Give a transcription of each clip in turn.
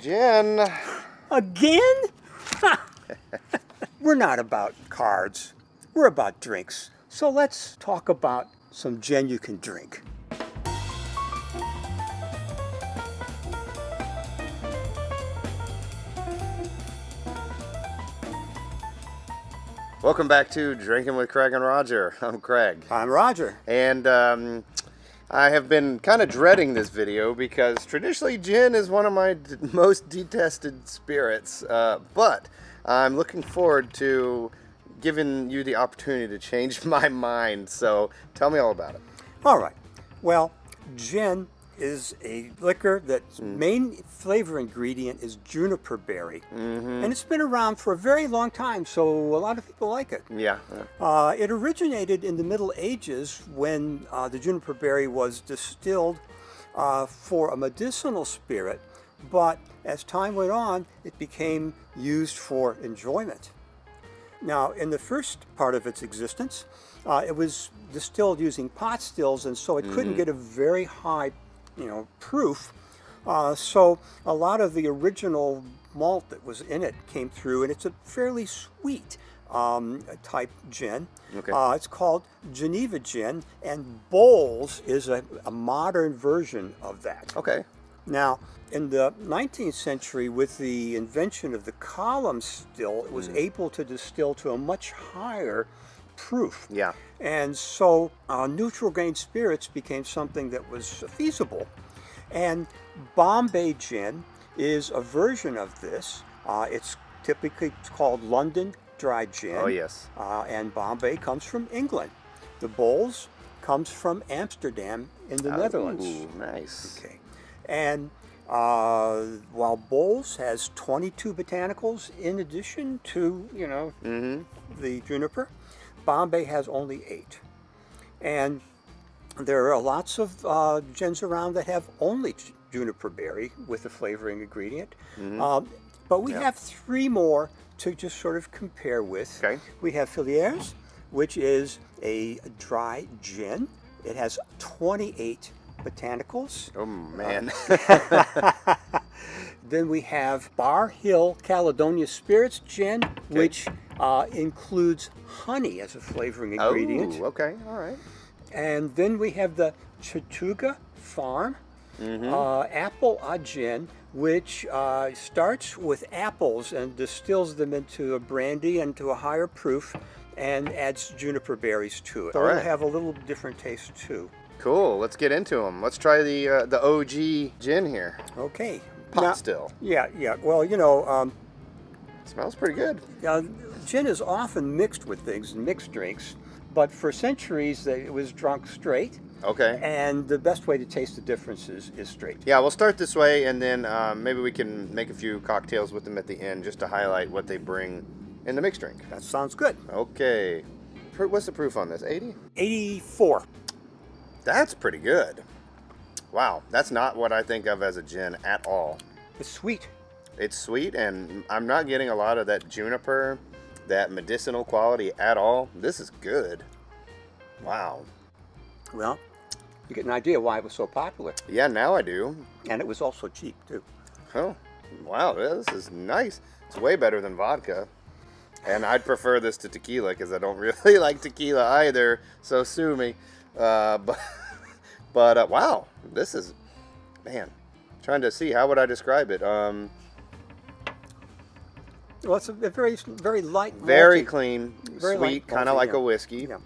Gin. Again? We're not about cards. We're about drinks. So let's talk about some gin you can drink. Welcome back to Drinking with Craig and Roger. I'm Craig. I'm Roger. And I have been kind of dreading this video because traditionally gin is one of my most detested spirits. But I'm looking forward to giving you the opportunity to change my mind. So tell me all about it. All right. Well, gin is a liquor that's main flavor ingredient is juniper berry. And it's been around for a very long time, so a lot of people like it. Yeah. It originated in the Middle Ages when the juniper berry was distilled for a medicinal spirit, but as time went on, it became used for enjoyment. Now, in the first part of its existence, it was distilled using pot stills, and so it couldn't get a very high proof. So a lot of the original malt that was in it came through, and it's a fairly sweet type gin. Okay. It's called Geneva gin, and Bowls is a modern version of that. Okay. Now, in the 19th century, with the invention of the column still, it was able to distill to a much higher proof. Yeah. And so neutral grain spirits became something that was feasible. And Bombay gin is a version of this. It's typically called London dry gin. Oh, yes. And Bombay comes from England. The Bowls comes from Amsterdam in the Netherlands. Ooh, nice. Okay. And while Bowls has 22 botanicals in addition to, the juniper, Bombay has only 8. And there are lots of gins around that have only juniper berry with a flavoring ingredient. But we have 3 more to just sort of compare with. Okay. We have Filliers, which is a dry gin. It has 28 botanicals. Oh, man. Then we have Bar Hill Caledonia Spirits Gin, which includes honey as a flavoring ingredient. Oh, okay. All right. And then we have the Chattooga Farm Apple Gin, which starts with apples and distills them into a brandy and to a higher proof and adds juniper berries to it. So it'll have a little different taste too. Cool. Let's get into them. Let's try the OG gin here. Okay. Pot still. Yeah. Well, Smells pretty good. gin is often mixed with things in mixed drinks, but for centuries it was drunk straight. Okay. And the best way to taste the differences is straight. Yeah, we'll start this way, and then maybe we can make a few cocktails with them at the end just to highlight what they bring in the mixed drink. That sounds good. Okay. What's the proof on this? 80? 84. That's pretty good. Wow, that's not what I think of as a gin at all. It's sweet. It's sweet, and I'm not getting a lot of that juniper, that medicinal quality at all. This is good. Wow. Well, you get an idea why it was so popular. Yeah, now I do. And it was also cheap, too. Oh, wow, this is nice. It's way better than vodka. And I'd prefer this to tequila because I don't really like tequila either, so sue me. But wow, this is, man, trying to see, how would I describe it? Well, it's a very, very light, Very malty. clean, Very light, sweet, kind of malty, like yeah. a whiskey. Yeah.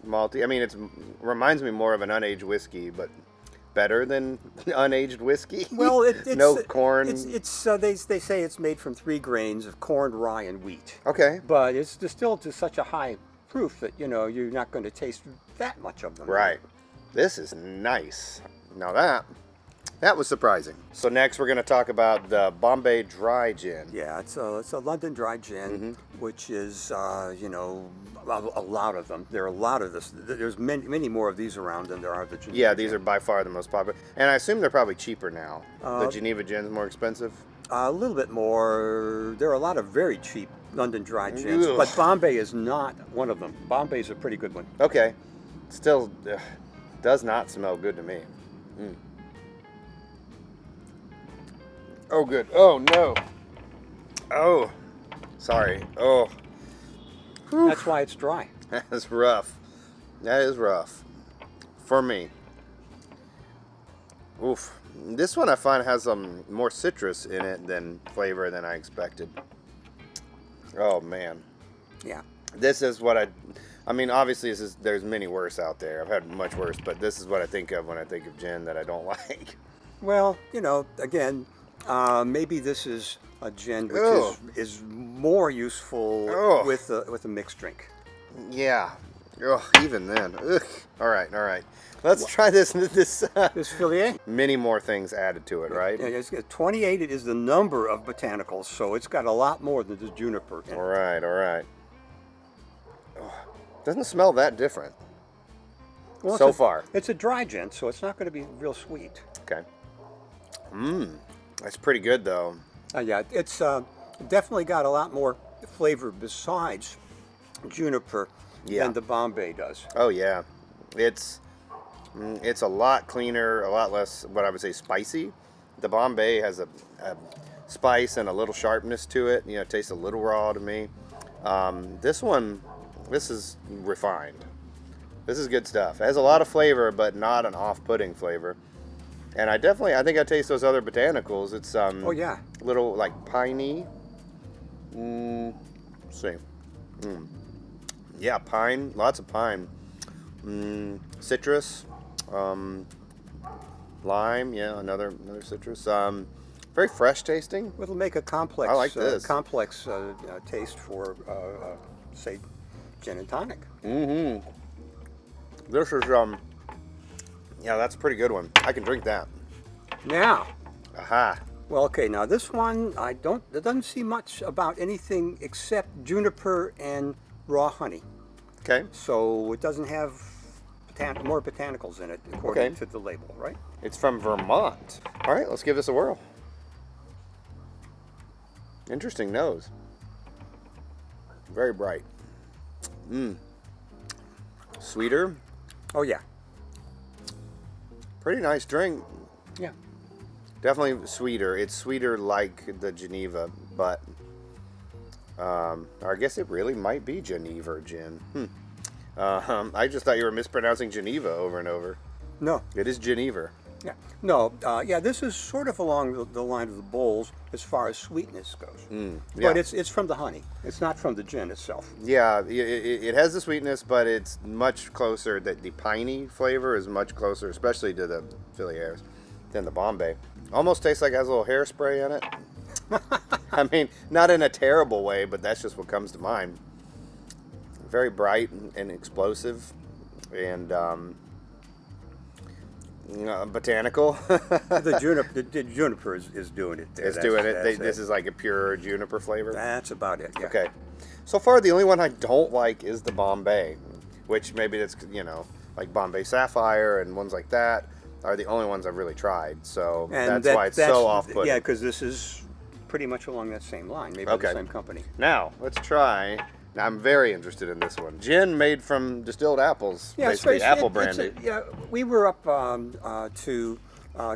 Malty. I mean, it reminds me more of an unaged whiskey, but better than unaged whiskey. Well, it's no corn. It's they say it's made from 3 grains of corn, rye, and wheat. Okay. But it's distilled to such a high proof that you're not going to taste that much of them. Right. This is nice. Now that was surprising. So next we're going to talk about the Bombay Dry Gin. Yeah, it's a London dry gin, which is a lot of them. There are a lot of this. There's many more of these around than there are the Geneva. Yeah, these are by far the most popular, and I assume they're probably cheaper now. The Geneva gin's more expensive. A little bit more. There are a lot of very cheap London dry gins, Ugh. but Bombay is not one of them. Bombay's a pretty good one. Okay, still does not smell good to me. Oh, good. Oh, no. Oh, sorry. Oh, That's why it's dry. that's rough. That is rough. For me. Oof. This one I find has more citrus in it than flavor than I expected. Oh, man. Yeah. This is what I mean, obviously, there's many worse out there. I've had much worse, but this is what I think of when I think of gin that I don't like. Well, again, maybe this is a gin which Ugh. is more useful Ugh. with a mixed drink. Yeah. Ugh, even then. Ugh. All right. Let's try this. This This Fillier, many more things added to it, right? yeah, it's got 28 is the number of botanicals, so it's got a lot more than just juniper in it. All right. Ugh. Doesn't smell that different Well, so far. It's a dry gin, so it's not going to be real sweet. Okay. That's pretty good though. Yeah, it's definitely got a lot more flavor besides juniper Yeah. than the Bombay does. Oh yeah, it's a lot cleaner, a lot less what I would say spicy. The Bombay has a spice and a little sharpness to it. You know, it tastes a little raw to me. This is refined. This is good stuff. It has a lot of flavor, but not an off-putting flavor. And I think I taste those other botanicals. It's Oh yeah, little like piney. Let's see. Yeah, pine, lots of pine. Citrus, lime, yeah, another citrus. Very fresh tasting. it'll make a complex. I like this. Complex taste for say gin and tonic. This is yeah, that's a pretty good one. I can drink that. Now, Aha. well, okay. Now this one, there doesn't see much about anything except juniper and raw honey. Okay. So it doesn't have more botanicals in it, according Okay. to the label, right? It's from Vermont. All right, let's give this a whirl. Interesting nose. Very bright. Sweeter. Oh yeah, Pretty nice drink. yeah. Definitely sweeter. It's sweeter like the Geneva, but I guess it really might be Geneva gin. I just thought you were mispronouncing Geneva over and over. No, It is Geneva. yeah, no, yeah. This is sort of along the line of the bowls as far as sweetness goes, yeah. but it's from the honey. It's not from the gin itself. Yeah, it has the sweetness, but it's much closer. That the piney flavor is much closer, especially to the Filliers, than the Bombay. Almost tastes like it has a little hairspray in it. I mean, not in a terrible way, but that's just what comes to mind. Very bright and explosive, and botanical. The juniper is doing it there. It's doing it. This is like a pure juniper flavor. That's about it. Yeah. Okay. So far, the only one I don't like is the Bombay, which maybe that's, like Bombay Sapphire and ones like that are the only ones I've really tried. So And that's why it's so off-putting. Yeah, because this is pretty much along that same line, maybe Okay. the same company. Now, let's try. Now, I'm very interested in this one. Gin made from distilled apples, basically apple brandy. Yeah, we were up to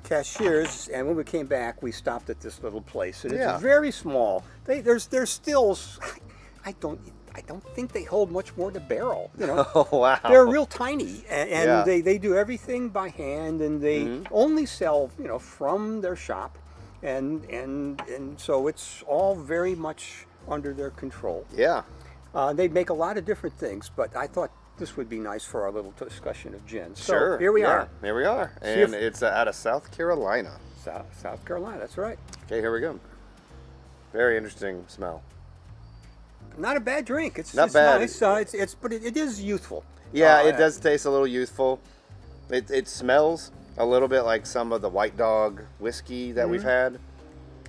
Cashiers, and when we came back, we stopped at this little place, and Yeah. it's very small. There's stills. I don't think they hold much more than a barrel. Oh, wow. They're real tiny, and Yeah. they do everything by hand, and they only sell from their shop, and so it's all very much under their control. Yeah. They make a lot of different things, but I thought this would be nice for our little discussion of gin. So Sure. here we Yeah, are, Here we are. See if- And it's out of South Carolina. South Carolina. That's right. Okay, here we go. Very interesting smell. Not a bad drink. It's Not bad. nice. But it is youthful. Yeah, it does taste a little youthful. It smells a little bit like some of the White Dog whiskey that we've had.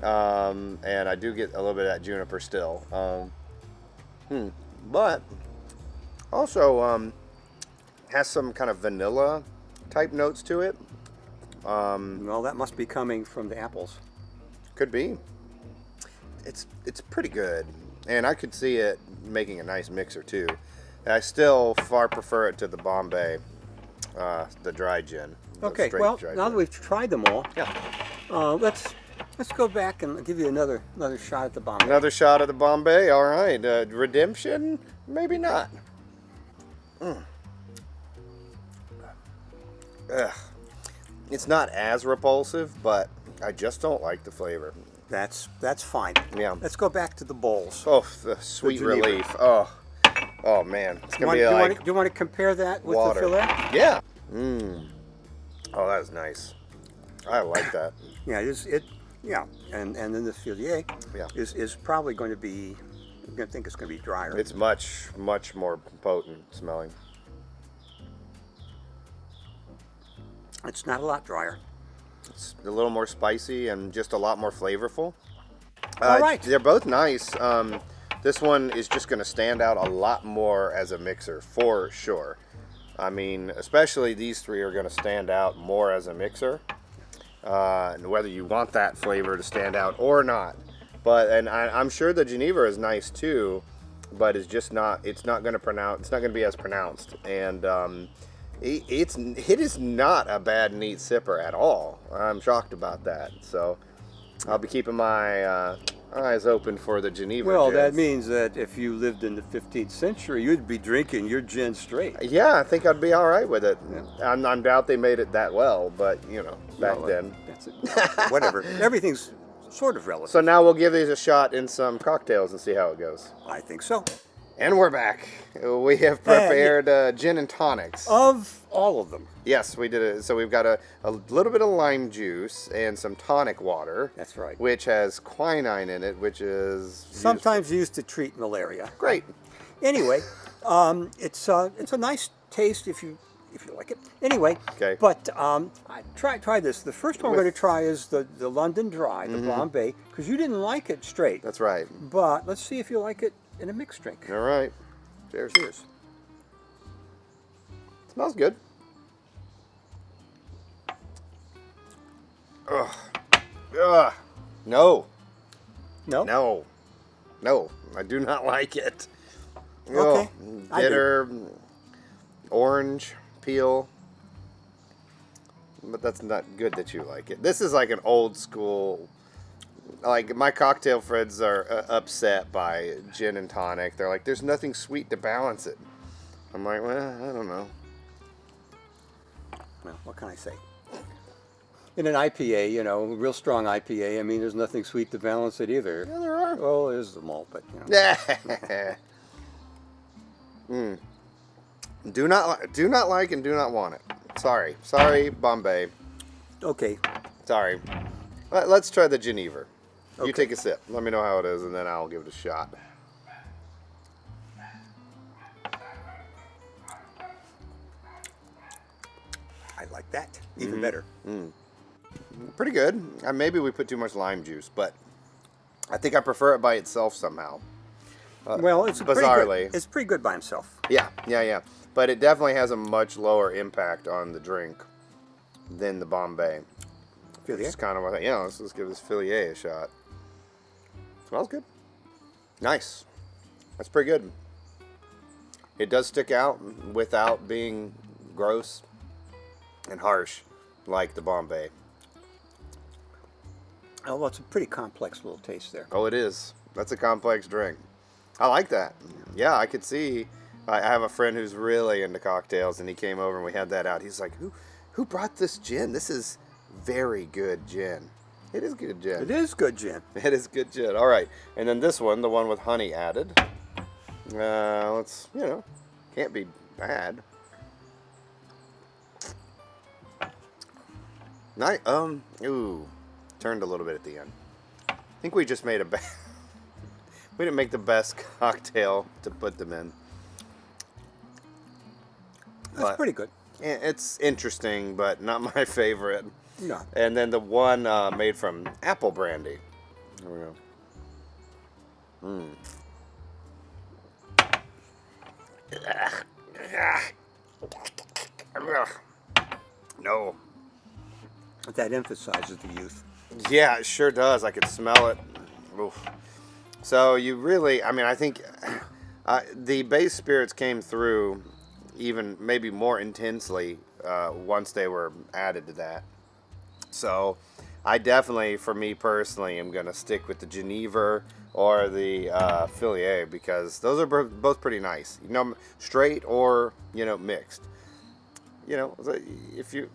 And I do get a little bit of that juniper still. But also has some kind of vanilla type notes to it. Well, that must be coming from the apples. Could be. It's pretty good, and I could see it making a nice mixer too. And I still far prefer it to the Bombay, the dry gin. the Okay. straight Well, dry now gin. that we've tried them all, Yeah. let's Let's go back and give you another shot at the Bombay. Another shot of the Bombay. All right. Redemption? Maybe not. Ugh. It's not as repulsive, but I just don't like the flavor. That's fine. Yeah. Let's go back to the bowls. Oh, the sweet Geneva. relief. Oh man, it's gonna be Do like you want to compare that with water. the filet? Yeah. Oh, that is nice. I like that. Yeah, yeah, and then the filet Yeah. is probably going to be. I'm going to think it's going to be drier. It's much more potent smelling. It's not a lot drier. It's a little more spicy and just a lot more flavorful. All right. They're both nice. This one is just going to stand out a lot more as a mixer, for sure. I mean, especially these three are going to stand out more as a mixer. And whether you want that flavor to stand out or not. And I'm sure the Geneva is nice too, but it's not going to be as pronounced. And it is not a bad neat sipper at all. I'm shocked about that. So I'll be keeping my eyes open for the Geneva. Well, gins. that means that if you lived in the 15th century, you'd be drinking your gin straight. Yeah, I think I'd be all right with it. Yeah. I doubt they made it that well, but back then. That's it. Whatever. Everything's sort of relative. So now we'll give these a shot in some cocktails and see how it goes. I think so. And we're back. We have prepared gin and tonics. Of all of them. Yes, we did it. So we've got a little bit of lime juice and some tonic water. That's right. Which has quinine in it, which is sometimes used to treat malaria. Great. Anyway, it's a nice taste if you like it. Anyway, okay. But try this. The first one we're going to try is the London Dry, the Bombay, because you didn't like it straight. That's right. But let's see if you like it in a mixed drink. All right. Cheers. Cheers. Smells good. Ugh. Ugh. No. No? No. No. I do not like it. Okay. Ugh. Bitter, orange peel. But that's not good that you like it. This is like an old school. Like, my cocktail friends are upset by gin and tonic. They're like, there's nothing sweet to balance it. I'm like, well, I don't know. Well, what can I say? In an IPA, a real strong IPA, I mean, there's nothing sweet to balance it either. Yeah, there are. Well, there's the malt, but, Do not like and do not want it. Sorry, Bombay. Okay. Sorry. Let's try the Geneva. Okay. You take a sip. Let me know how it is, and then I'll give it a shot. I like that. Even better. Pretty good. Maybe we put too much lime juice, but I think I prefer it by itself somehow. Well, it's bizarrely. It's pretty good by himself. Yeah. But it definitely has a much lower impact on the drink than the Bombay. Filet? It's kind of like, let's give this Filet a shot. Smells good. Nice. That's pretty good. It does stick out without being gross and harsh like the Bombay. Oh, well, it's a pretty complex little taste there. Oh, it is. That's a complex drink. I like that. Yeah, I could see. I have a friend who's really into cocktails, and he came over and we had that out. He's like, who brought this gin? This is very good gin. It is good gin. It is good gin. It is good gin. All right. And then this one, the one with honey added. Let's, can't be bad. Nice. Turned a little bit at the end. I think we just made we didn't make the best cocktail to put them in. That's pretty good. It's interesting, but not my favorite. No. And then the one made from apple brandy. There we go. No. That emphasizes the youth. Yeah, it sure does. I could smell it. Oof. So you really, I think the base spirits came through even maybe more intensely once they were added to that. So I definitely, for me personally, am going to stick with the Geneva or the Filier because those are both pretty nice. You know, straight or, you know, mixed. You know, if you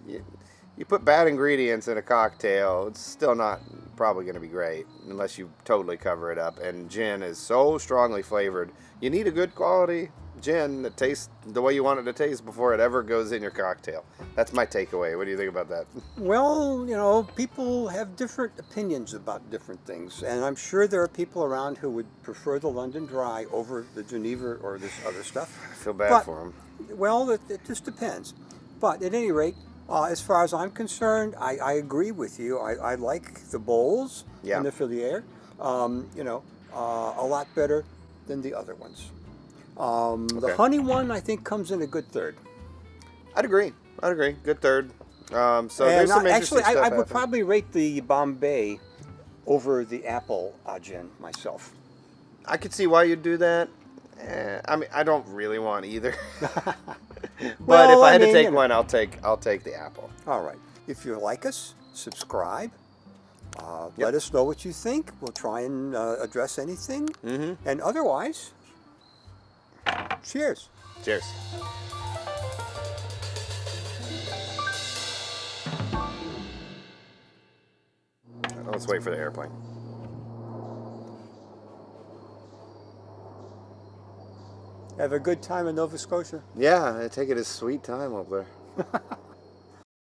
put bad ingredients in a cocktail, it's still not probably going to be great unless you totally cover it up. And gin is so strongly flavored. You need a good quality gin that tastes the way you want it to taste before it ever goes in your cocktail. That's my takeaway. What do you think about that? Well, you know, people have different opinions about different things, and I'm sure there are people around who would prefer the London Dry over the Geneva or this other stuff. I feel bad But, for them. well, it just depends. But at any rate, as far as I'm concerned, I agree with you. I like the bowls Yeah. and the Filiere, you know, a lot better than the other ones. The Okay. honey one, I think, comes in a good third. I'd agree. I'd agree. Good third. So And there's some interesting actually, stuff I would happening. probably rate the Bombay over the apple gin myself. I could see why you'd do that. I mean, I don't really want either. But if Well, I I had to mean, take you know. one, I'll take the apple. All right. If you like us, subscribe. Yep. Let us know what you think. We'll try and address anything. Mm-hmm. And otherwise, cheers. Cheers. Let's wait for the airplane. Have a good time in Nova Scotia. Yeah, take it as sweet time up there.